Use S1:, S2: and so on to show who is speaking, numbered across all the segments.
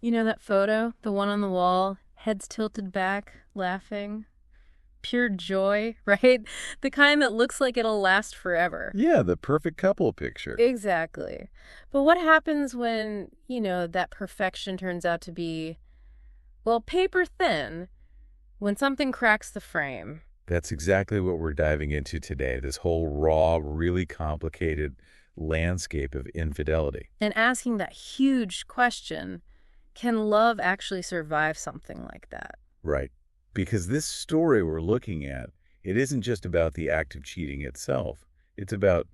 S1: You know that photo? The one on the wall, heads tilted back, laughing. Pure joy, right? The kind that looks like it'll last forever.
S2: Yeah, the perfect couple picture.
S1: Exactly. But what happens when, that perfection turns out to be, well, paper thin, when something cracks the frame?
S2: That's exactly what we're diving into today, this whole raw, really complicated landscape of infidelity.
S1: And asking that huge question, can love actually survive something like that?
S2: Right. Because this story we're looking at, it isn't just about the act of cheating itself. It's about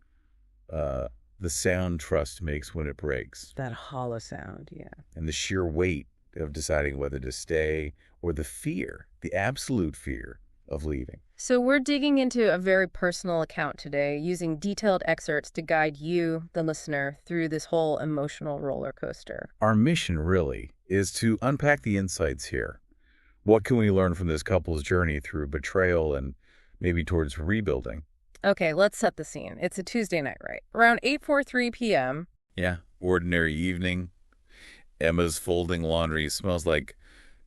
S2: the sound trust makes when it breaks.
S1: That hollow sound, yeah.
S2: And the sheer weight of deciding whether to stay, or the fear, the absolute fear of leaving.
S1: So we're digging into a very personal account today, using detailed excerpts to guide you, the listener, through this whole emotional roller coaster.
S2: Our mission, really, is to unpack the insights here. What can we learn from this couple's journey through betrayal and maybe towards rebuilding?
S1: Okay, let's set the scene. It's a Tuesday night, right? Around 8:43 p.m.
S2: Yeah, ordinary evening. Emma's folding laundry. Smells like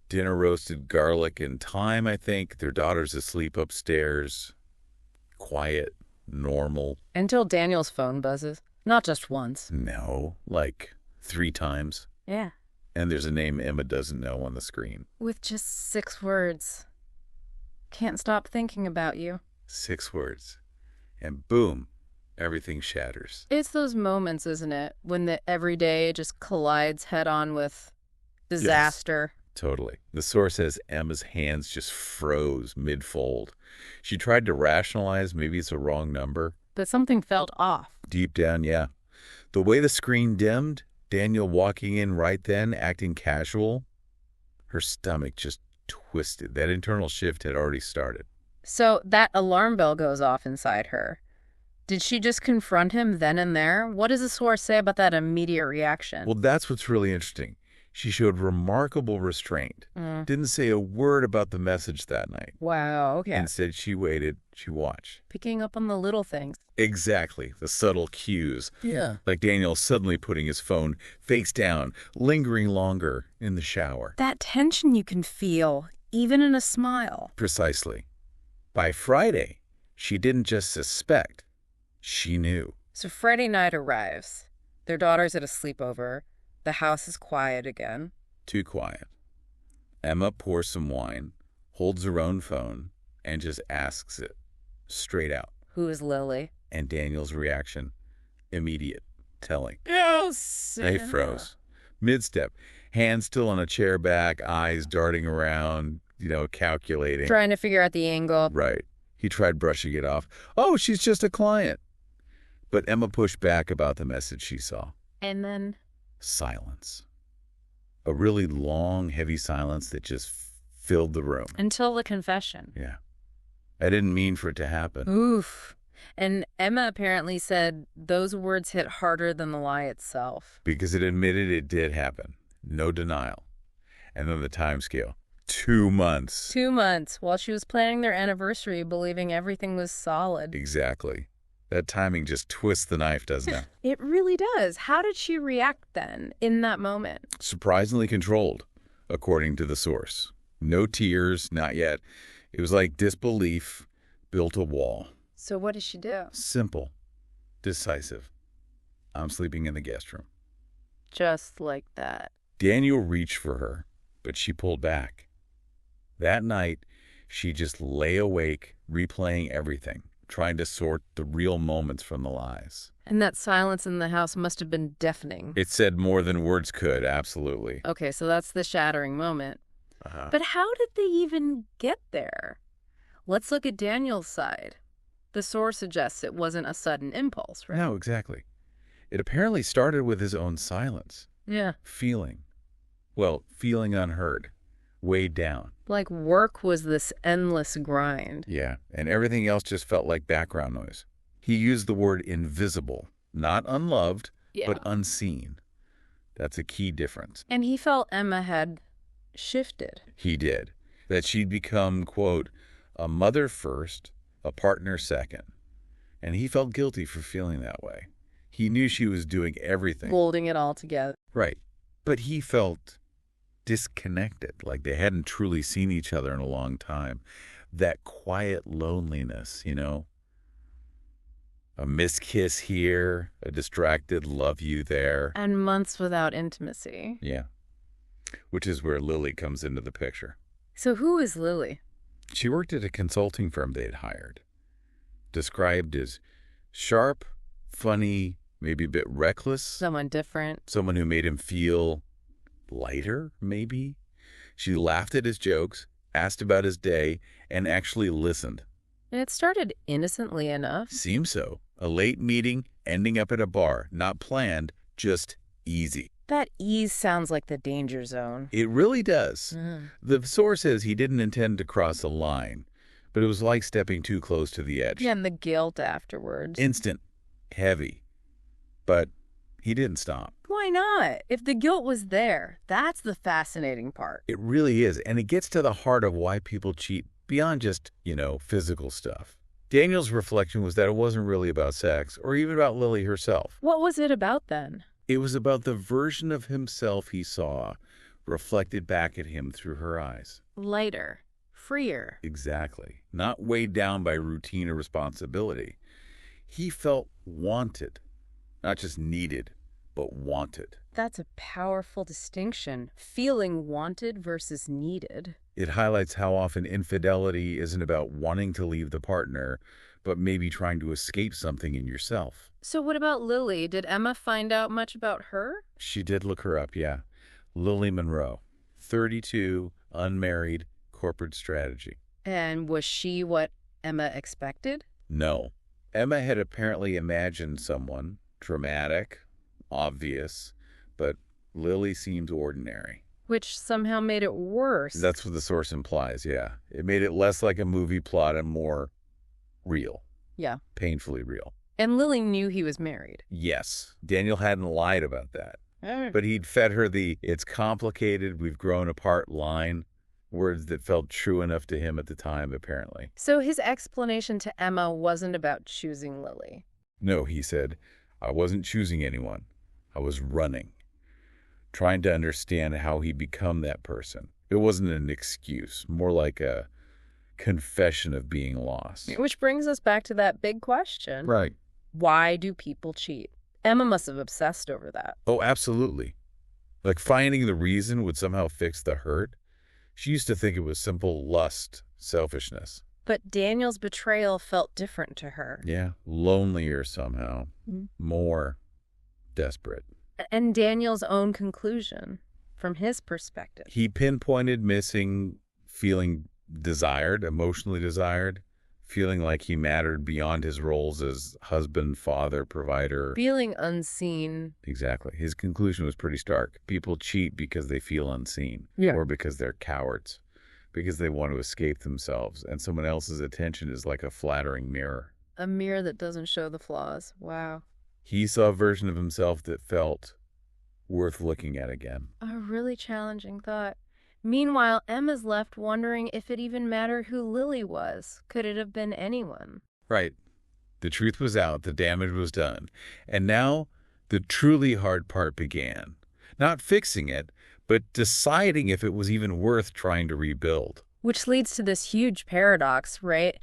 S2: dinner roasted garlic and thyme, I think. Their daughter's asleep upstairs. Quiet, normal.
S1: Until Daniel's phone buzzes. Not just once.
S2: No, like 3 times.
S1: Yeah.
S2: And there's a name Emma doesn't know on the screen.
S1: With just 6 words. Can't stop thinking about you.
S2: 6 words. And boom, everything shatters.
S1: It's those moments, isn't it, when the everyday just collides head-on with disaster.
S2: Yes, totally. The source says Emma's hands just froze mid-fold. She tried to rationalize maybe it's a wrong number.
S1: But something felt off.
S2: Deep down, yeah. The way the screen dimmed, Daniel walking in right then, acting casual, her stomach just twisted. That internal shift had already started.
S1: So that alarm bell goes off inside her. Did she just confront him then and there? What does the source say about that immediate reaction?
S2: Well, that's what's really interesting. She showed remarkable restraint. Didn't say a word about the message that night.
S1: Wow, okay.
S2: Instead, she waited. She watched.
S1: Picking up on the little things.
S2: Exactly. The subtle cues.
S1: Yeah.
S2: Like Daniel suddenly putting his phone face down, lingering longer in the shower.
S1: That tension you can feel, even in a smile.
S2: Precisely. By Friday, she didn't just suspect. She knew.
S1: So Friday night arrives. Their daughter's at a sleepover. The house is quiet again.
S2: Too quiet. Emma pours some wine, holds her own phone, and just asks it straight out.
S1: Who is Lily?
S2: And Daniel's reaction, immediate, telling.
S1: Yes.
S2: They froze. Mid-step, hands still on a chair back, eyes darting around, calculating.
S1: Trying to figure out the angle.
S2: Right. He tried brushing it off. Oh, she's just a client. But Emma pushed back about the message she saw.
S1: And then?
S2: Silence. A really long, heavy silence that just filled the room.
S1: Until the confession.
S2: Yeah. I didn't mean for it to happen.
S1: Oof. And Emma apparently said those words hit harder than the lie itself.
S2: Because it admitted it did happen. No denial. And then the time scale. 2 months.
S1: 2 months, while she was planning their anniversary, believing everything was solid.
S2: Exactly. That timing just twists the knife, doesn't it?
S1: It really does. How did she react then, in that moment?
S2: Surprisingly controlled, according to the source. No tears, not yet. It was like disbelief built a wall.
S1: So what did she do?
S2: Simple. Decisive. I'm sleeping in the guest room.
S1: Just like that.
S2: Daniel reached for her, but she pulled back. That night, she just lay awake, replaying everything, trying to sort the real moments from the lies.
S1: And that silence in the house must have been deafening.
S2: It said more than words could, absolutely.
S1: Okay, so that's the shattering moment. But how did they even get there? Let's look at Daniel's side. The source suggests it wasn't a sudden impulse, right?
S2: No, exactly. It apparently started with his own silence.
S1: Yeah.
S2: Feeling unheard, weighed down.
S1: Like work was this endless grind.
S2: Yeah, and everything else just felt like background noise. He used the word invisible, not unloved, but unseen. That's a key difference.
S1: And he felt Emma had shifted.
S2: He did. That she'd become, quote, a mother first, a partner second. And he felt guilty for feeling that way. He knew she was doing everything.
S1: Holding it all together.
S2: Right. But he felt disconnected, like they hadn't truly seen each other in a long time. That quiet loneliness, a missed kiss here, a distracted love you there.
S1: And months without intimacy.
S2: Yeah. Which is where Lily comes into the picture.
S1: So who is Lily?
S2: She worked at a consulting firm they'd hired. Described as sharp, funny, maybe a bit reckless.
S1: Someone different.
S2: Someone who made him feel lighter, maybe. She laughed at his jokes, asked about his day, and actually listened.
S1: And it started innocently enough.
S2: Seems so. A late meeting, ending up at a bar. Not planned, just easy.
S1: That ease sounds like the danger zone.
S2: It really does. The source says he didn't intend to cross a line, but it was like stepping too close to the edge.
S1: Yeah, and the guilt afterwards.
S2: Instant, heavy. But he didn't stop.
S1: Why not? If the guilt was there, that's the fascinating part.
S2: It really is, and it gets to the heart of why people cheat beyond just, physical stuff. Daniel's reflection was that it wasn't really about sex or even about Lily herself.
S1: What was it about then?
S2: It was about the version of himself he saw reflected back at him through her eyes.
S1: Lighter, freer.
S2: Exactly. Not weighed down by routine or responsibility. He felt wanted, not just needed, but wanted.
S1: That's a powerful distinction. Feeling wanted versus needed.
S2: It highlights how often infidelity isn't about wanting to leave the partner, but maybe trying to escape something in yourself.
S1: So what about Lily? Did Emma find out much about her?
S2: She did look her up, yeah. Lily Monroe, 32, unmarried, corporate strategy.
S1: And was she what Emma expected?
S2: No. Emma had apparently imagined someone dramatic, obvious, but Lily seemed ordinary.
S1: Which somehow made it worse.
S2: That's what the source implies, yeah. It made it less like a movie plot and more real.
S1: Yeah.
S2: Painfully real.
S1: And Lily knew he was married.
S2: Yes. Daniel hadn't lied about that. But he'd fed her the "it's complicated, we've grown apart" line, words that felt true enough to him at the time, apparently.
S1: So his explanation to Emma wasn't about choosing Lily.
S2: No, he said, I wasn't choosing anyone. I was running. Trying to understand how he'd become that person. It wasn't an excuse, more like a confession of being lost.
S1: Which brings us back to that big question.
S2: Right.
S1: Why do people cheat? Emma must have obsessed over that.
S2: Oh, absolutely. Like finding the reason would somehow fix the hurt. She used to think it was simple lust, selfishness.
S1: But Daniel's betrayal felt different to her.
S2: Yeah, lonelier somehow. More desperate.
S1: And Daniel's own conclusion, from his perspective.
S2: He pinpointed missing, feeling desired, emotionally desired, feeling like he mattered beyond his roles as husband, father, provider.
S1: Feeling unseen.
S2: Exactly. His conclusion was pretty stark. People cheat because they feel unseen.
S1: Yeah.
S2: Or because they're cowards. Because they want to escape themselves. And someone else's attention is like a flattering mirror.
S1: A mirror that doesn't show the flaws. Wow.
S2: He saw a version of himself that felt worth looking at again.
S1: A really challenging thought. Meanwhile, Emma's left wondering if it even mattered who Lily was. Could it have been anyone?
S2: Right. The truth was out. The damage was done. And now the truly hard part began. Not fixing it, but deciding if it was even worth trying to rebuild.
S1: Which leads to this huge paradox, right?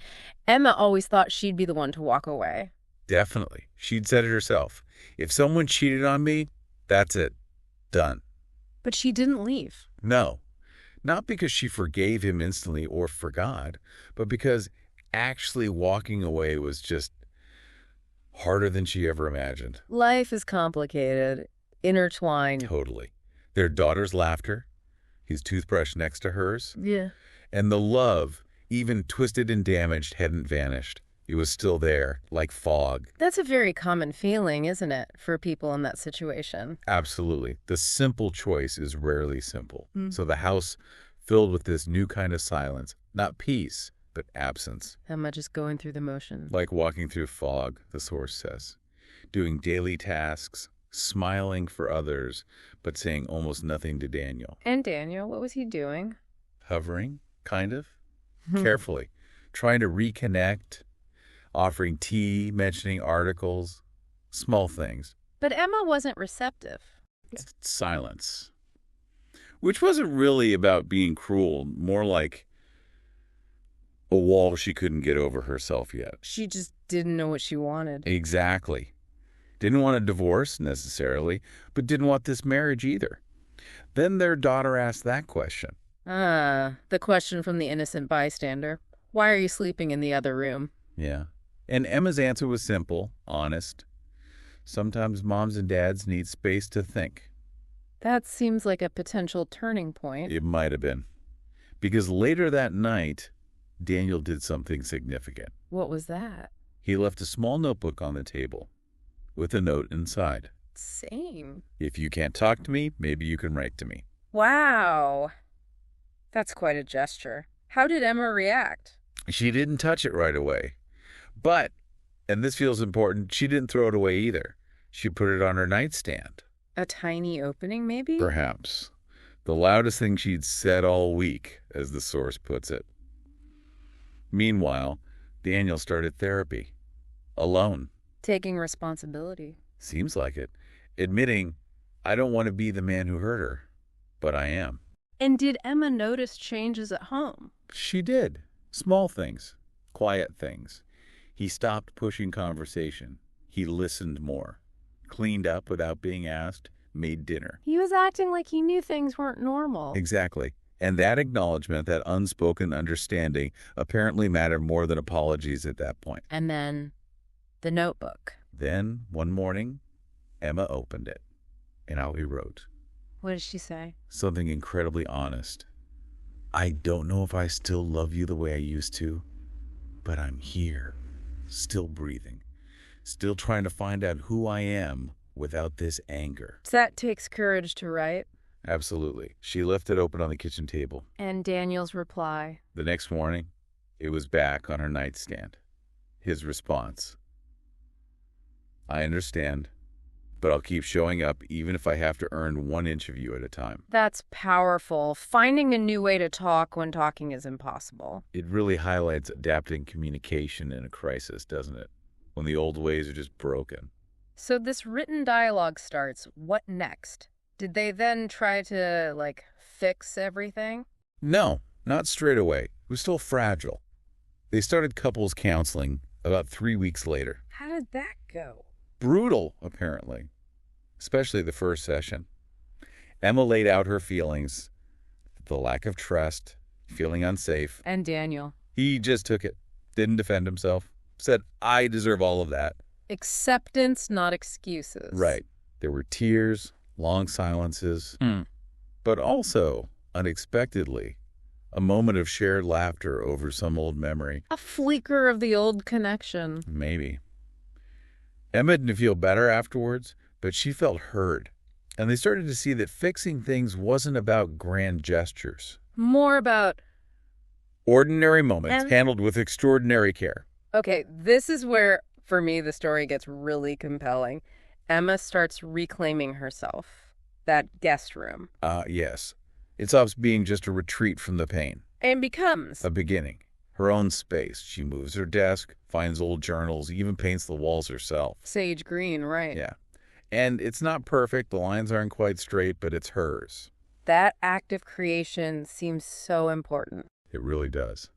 S1: Emma always thought she'd be the one to walk away.
S2: Definitely. She'd said it herself. If someone cheated on me, that's it. Done.
S1: But she didn't leave.
S2: No. Not because she forgave him instantly or forgot, but because actually walking away was just harder than she ever imagined.
S1: Life is complicated, intertwined.
S2: Totally. Their daughter's laughter, his toothbrush next to hers,
S1: Yeah.
S2: and the love, even twisted and damaged, hadn't vanished. It was still there, like fog.
S1: That's a very common feeling, isn't it, for people in that situation?
S2: Absolutely. The simple choice is rarely simple. So the house filled with this new kind of silence, not peace, but absence.
S1: Emma just going through the motions.
S2: Like walking through fog, the source says. Doing daily tasks, smiling for others, but saying almost nothing to Daniel.
S1: And Daniel, what was he doing?
S2: Hovering, kind of. Carefully. Trying to reconnect. Offering tea, mentioning articles, small things.
S1: But Emma wasn't receptive.
S2: Silence. which wasn't really about being cruel, more like a wall she couldn't get over herself yet.
S1: She just didn't know what she wanted.
S2: Exactly. Didn't want a divorce, necessarily, but didn't want this marriage either. Then their daughter asked that question.
S1: The question from the innocent bystander. Why are you sleeping in the other room?
S2: Yeah. And Emma's answer was simple, honest. Sometimes moms and dads need space to think.
S1: That seems like a potential turning point.
S2: It might have been. Because later that night, Daniel did something significant.
S1: What was that?
S2: He left a small notebook on the table with a note inside.
S1: Same.
S2: If you can't talk to me, maybe you can write to me.
S1: Wow. That's quite a gesture. How did Emma react?
S2: She didn't touch it right away. But, and this feels important, she didn't throw it away either. She put it on her nightstand.
S1: A tiny opening, maybe?
S2: Perhaps. The loudest thing she'd said all week, as the source puts it. Meanwhile, Daniel started therapy. Alone.
S1: Taking responsibility.
S2: Seems like it. Admitting, I don't want to be the man who hurt her, but I am.
S1: And did Emma notice changes at home?
S2: She did. Small things. Quiet things. He stopped pushing conversation. He listened more. Cleaned up without being asked. Made dinner.
S1: He was acting like he knew things weren't normal.
S2: Exactly. And that acknowledgement, that unspoken understanding, apparently mattered more than apologies at that point.
S1: And then the notebook.
S2: Then, one morning, Emma opened it. And out he wrote.
S1: What did she say?
S2: Something incredibly honest. I don't know if I still love you the way I used to, but I'm here, still breathing, still trying to find out who I am without this anger.
S1: That takes courage to write.
S2: Absolutely. She left it open on the kitchen table.
S1: And Daniel's reply.
S2: The next morning, it was back on her nightstand. His response. I understand, but I'll keep showing up even if I have to earn 1 inch of you at a time.
S1: That's powerful. Finding a new way to talk when talking is impossible.
S2: It really highlights adapting communication in a crisis, doesn't it? When the old ways are just broken.
S1: So this written dialogue starts. What next? Did they then try to, fix everything?
S2: No, not straight away. It was still fragile. They started couples counseling about 3 weeks later.
S1: How did that go?
S2: Brutal, apparently. Especially the first session. Emma laid out her feelings. The lack of trust, feeling unsafe.
S1: And Daniel?
S2: He just took it. Didn't defend himself. Said, I deserve all of that.
S1: Acceptance, not excuses.
S2: Right. There were tears, long silences, but also, unexpectedly, a moment of shared laughter over some old memory.
S1: A flicker of the old connection.
S2: Maybe. Emma didn't feel better afterwards, but she felt heard. And they started to see that fixing things wasn't about grand gestures.
S1: More about
S2: ordinary moments handled with extraordinary care.
S1: Okay, this is where, for me, the story gets really compelling. Emma starts reclaiming herself. That guest room.
S2: Yes. It stops being just a retreat from the pain.
S1: And becomes
S2: a beginning. Her own space. She moves her desk, finds old journals, even paints the walls herself.
S1: Sage green, right.
S2: Yeah. And it's not perfect. The lines aren't quite straight, but it's hers.
S1: That act of creation seems so important.
S2: It really does.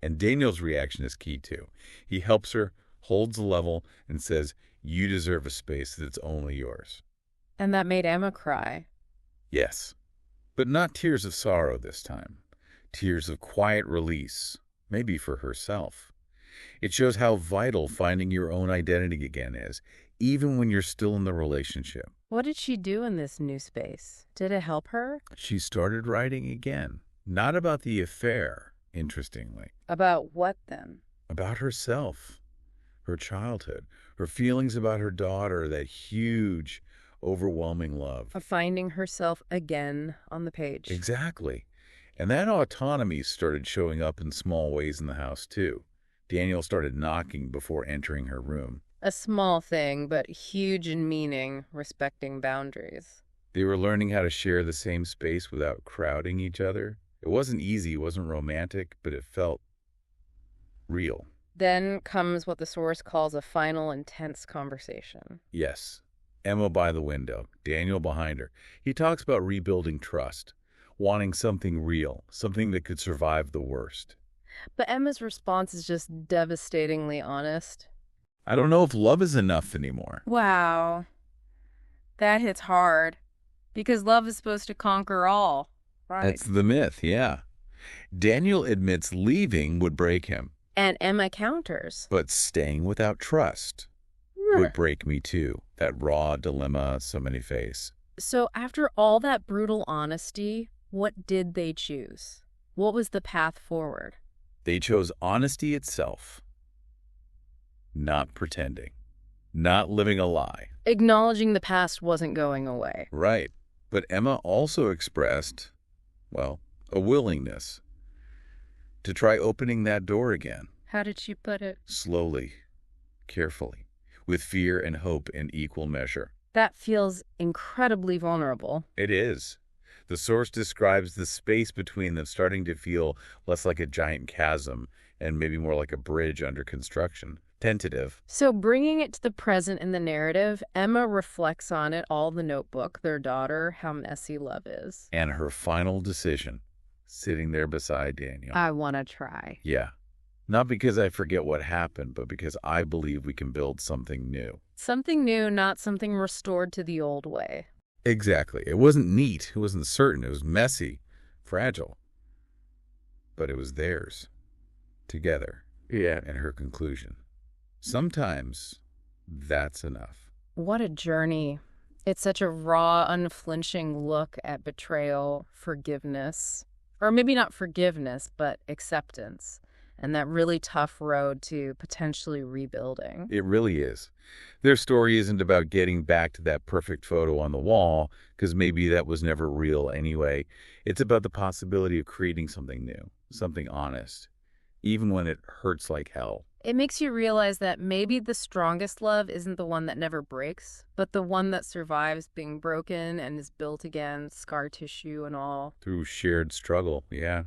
S2: And Daniel's reaction is key, too. He helps her, holds the level, and says, you deserve a space that's only yours.
S1: And that made Emma cry.
S2: Yes. But not tears of sorrow this time. Tears of quiet release, maybe for herself. It shows how vital finding your own identity again is, even when you're still in the relationship.
S1: What did she do in this new space? Did it help her?
S2: She started writing again. Not about the affair, interestingly.
S1: About what then?
S2: About herself, her childhood, her feelings about her daughter, that huge, overwhelming love.
S1: Of finding herself again on the page.
S2: Exactly. And that autonomy started showing up in small ways in the house, too. Daniel started knocking before entering her room.
S1: A small thing, but huge in meaning, respecting boundaries.
S2: They were learning how to share the same space without crowding each other. It wasn't easy, it wasn't romantic, but it felt real.
S1: Then comes what the source calls a final intense conversation.
S2: Yes. Emma by the window, Daniel behind her. He talks about rebuilding trust, wanting something real, something that could survive the worst.
S1: But Emma's response is just devastatingly honest.
S2: I don't know if love is enough anymore.
S1: Wow. That hits hard. Because love is supposed to conquer all. Right.
S2: That's the myth, yeah. Daniel admits leaving would break him.
S1: And Emma counters.
S2: But staying without trust would break me too. That raw dilemma so many face.
S1: So after all that brutal honesty, what did they choose? What was the path forward?
S2: They chose honesty itself. Not pretending. Not living a lie.
S1: Acknowledging the past wasn't going away.
S2: Right. But Emma also expressed, well, a willingness to try opening that door again.
S1: How did she put it?
S2: Slowly, carefully, with fear and hope in equal measure.
S1: That feels incredibly vulnerable.
S2: It is. The source describes the space between them starting to feel less like a giant chasm and maybe more like a bridge under construction. Tentative.
S1: So bringing it to the present in the narrative, Emma reflects on it all the notebook, their daughter, how messy love is.
S2: And her final decision, sitting there beside Daniel.
S1: I want to try.
S2: Yeah. Not because I forget what happened, but because I believe we can build something new.
S1: Something new, not something restored to the old way.
S2: Exactly. It wasn't neat. It wasn't certain. It was messy, fragile. But it was theirs. Together.
S1: Yeah.
S2: And her conclusion. Sometimes that's enough.
S1: What a journey. It's such a raw, unflinching look at betrayal, forgiveness, or maybe not forgiveness, but acceptance, and that really tough road to potentially rebuilding.
S2: It really is. Their story isn't about getting back to that perfect photo on the wall, because maybe that was never real anyway. It's about the possibility of creating something new, something honest, even when it hurts like hell.
S1: It makes you realize that maybe the strongest love isn't the one that never breaks, but the one that survives being broken and is built again, scar tissue and all.
S2: Through shared struggle, yeah.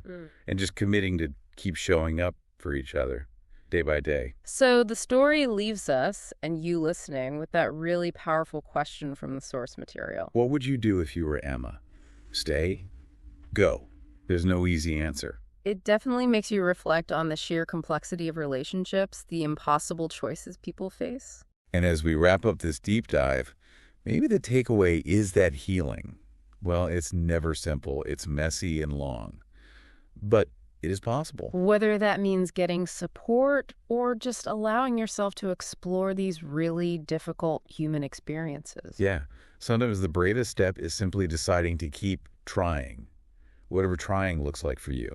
S2: And just committing to keep showing up for each other, day by day.
S1: So the story leaves us, and you listening, with that really powerful question from the source material.
S2: What would you do if you were Emma? Stay? Go. There's no easy answer.
S1: It definitely makes you reflect on the sheer complexity of relationships, the impossible choices people face.
S2: And as we wrap up this deep dive, maybe the takeaway is that healing. Well, it's never simple. It's messy and long. But it is possible.
S1: Whether that means getting support or just allowing yourself to explore these really difficult human experiences.
S2: Yeah. Sometimes the bravest step is simply deciding to keep trying, whatever trying looks like for you.